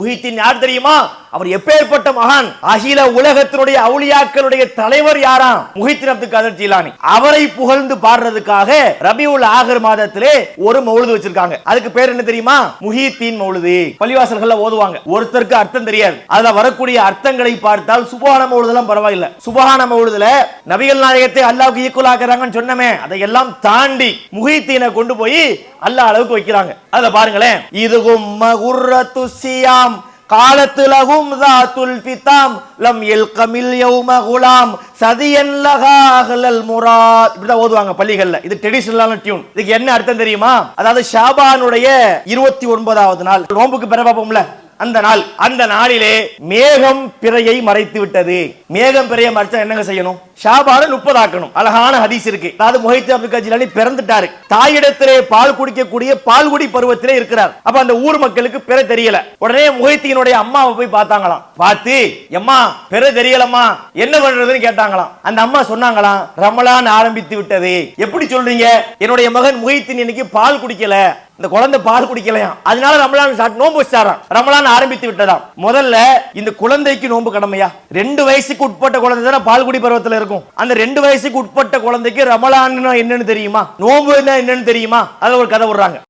முஹித்தீன் யார் தெரியுமா? அவர் எப்பேற்பட்ட மகான்? அகில உலகத்தினுடைய அவுலியாக்களுடைய தலைவர் யாராம்? முஹித்தீன் அப்துல் காதர் ஜீலானி. அவரை புகழ்ந்து பாடுறதுக்காக ரபியுல் ஆகிர் மாதத்திலே ஒரு மௌலிது வச்சிருக்காங்க. அதுக்கு பேர் என்ன தெரியுமா? முஹித்தீன் மௌலிது. பள்ளிவாசல்கள்ல ஓதுவாங்க. ஒருத்தருக்கு அர்த்தம் தெரியாது. அதுல வரக்கூடிய அர்த்தங்களை பார்த்தால் சுபஹான மௌலிதெல்லாம் பரவாயில்லை. சுபஹான மௌலிதுல நபிகள் நாயகத்தை அல்லாஹ்வுக்கு ஈக்குவல் ஆக்குறாங்கன்னு சொன்னமே, அதையெல்லாம் தாண்டி முஹித்தீனை கொண்டு போய் அல்லாஹ் அளவுக்கு வைக்கிறாங்க. அதுல பாருங்களேன், இதுகும் மகுர்ரத்து சியாம் காலத்துலகும் தாத்துல் ஃபிதாம் லம் யல்கமில் யௌம குலாம் சதியன் லஹா அஹ்லல் முராத். இப்படிதான் ஓதுவாங்க பள்ளிகள்ல. இது ட்ரெடிஷனலான டியூன். இதுக்கு என்ன அர்த்தம் தெரியுமா? அதாவது ஷாபானுடைய 29வது நாள், நோன்புக்கு பிற பாப்போம்ல, அந்த நாளிலே மேகம் பிறையை மறைத்து விட்டது. மேகம் பிறையை மறைச்சா என்னங்க செய்யணும்? ஷாபான 30 ஆக்கணும். அழகான ஹதீஸ் இருக்கு. அதாவது முஹித்தீன் அப்துல் காதர் ஜீலானி பிறந்துட்டாரு. தாயிடத்திலே பால் குடிக்கக்கூடிய பால்குடி பருவத்திலே இருக்கிறார். அப்ப அந்த ஊர் மக்களுக்கு பிற தெரியல. உடனே முஹித்தீனுடைய அம்மாவை போய் பார்த்தாங்களாம். பார்த்து, எம்மா பிற தெரியலம்மா, என்ன பண்றதுன்னு கேட்டாங்களாம். அந்த அம்மா சொன்னாங்களாம், ரமலான் ஆரம்பித்து விட்டது. எப்படி சொல்றீங்க? என்னுடைய மகன் முஹித்தீன் இன்னைக்கு பால் குடிக்கல, இந்த குழந்தை பால் குடிக்கலையாம், அதனால ரமலான் நோன்பு வச்சாராம். ரமலான் ஆரம்பித்து விட்டதாம். முதல்ல இந்த குழந்தைக்கு நோன்பு கடமையா? 2 வயசுக்கு உட்பட்ட குழந்தை தானே பால்குடி பருவத்தில் இருக்கும். அந்த 2 வயசுக்கு உட்பட்ட குழந்தைக்கு ரமலான் என்னன்னு தெரியுமா? நோன்பு என்னன்னு தெரியுமா? அதுல ஒரு கதை விடுறாங்க.